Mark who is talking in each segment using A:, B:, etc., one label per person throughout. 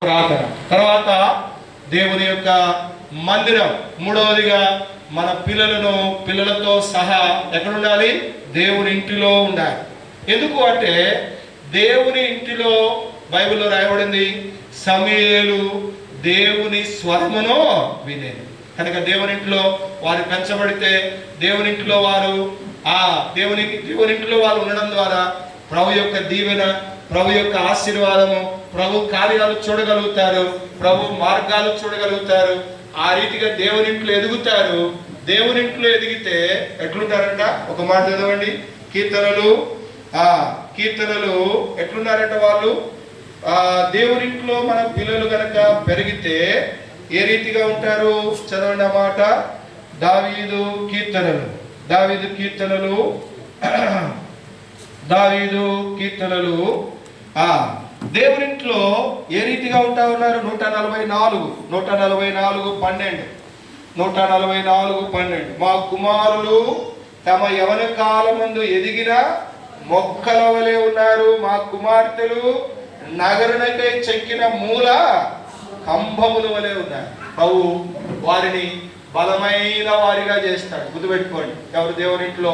A: ప్రార్థన. తర్వాత దేవుని యొక్క మందిరం. మూడవదిగా మన పిల్లలతో సహా ఎక్కడ ఉండాలి? దేవుని ఇంటిలో ఉండాలి. ఎందుకు అంటే దేవుని ఇంటిలో బైబిల్లో రాయబడింది, సమూయేలు దేవుని స్వరమును వినేది. కనుక దేవుని ఇంట్లో వారు పెంచబడితే, దేవుని ఇంట్లో వారు దేవుని ఇంట్లో వారు ఉండడం ద్వారా ప్రభు యొక్క దీవెన, ప్రభు యొక్క ఆశీర్వాదము, ప్రభు కార్యాలు చూడగలుగుతారు, ప్రభు మార్గాలు చూడగలుగుతారు. ఆ రీతిగా దేవుని ఇంట్లో ఎదుగుతారు. దేవుని ఇంట్లో ఎదిగితే ఎట్లుంటారంట? ఒక మాట చదవండి. కీర్తనలు ఎట్లున్నారంట వాళ్ళు? దేవుని ఇంట్లో మన పిల్లలు కనుక పెరిగితే ఏ రీతిగా ఉంటారు? చదవండి ఆ మాట. దావీదు కీర్తనలు దేవునింట్లో ఏ రీతిగా ఉంటా ఉన్నారు? 144:12 మా కుమారులు తమ యవన కాలమందు ఎదిగిన మొక్కల వలె ఉన్నారు. మా కుమార్తెలు నగరునకై చెక్కిన మూల కంభముల వలె ఉన్నారు. ప్రభు వారిని బలమైన వారిగా చేస్తాడు. గుర్తుపెట్టుకోండి, ఎవరు దేవునింట్లో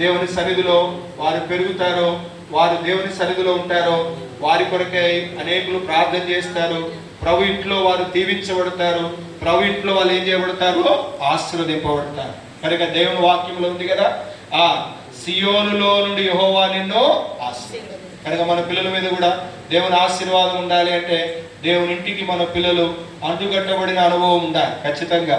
A: దేవుని సన్నిధిలో వారు పెరుగుతారో, వారు దేవుని సన్నిధిలో ఉంటారో, వారి కొరకై అనేకులు ప్రార్థన చేస్తారు. ప్రభు ఇంట్లో వారు దీవించబడతారు. ప్రభు ఇంట్లో వాళ్ళు ఏం చేయబడతారో? ఆశీర్వదింపబడతారు. కనుక దేవుని వాక్యంలో ఉంది కదా, సియోనులో నుండి యెహోవా నిన్ను ఆశీర్వదించును. కనుక మన పిల్లల మీద కూడా దేవుని ఆశీర్వాదం ఉండాలి అంటే దేవుని ఇంటికి మన పిల్లలు అంటుకట్టబడిన అనుభవం ఉండాలి ఖచ్చితంగా.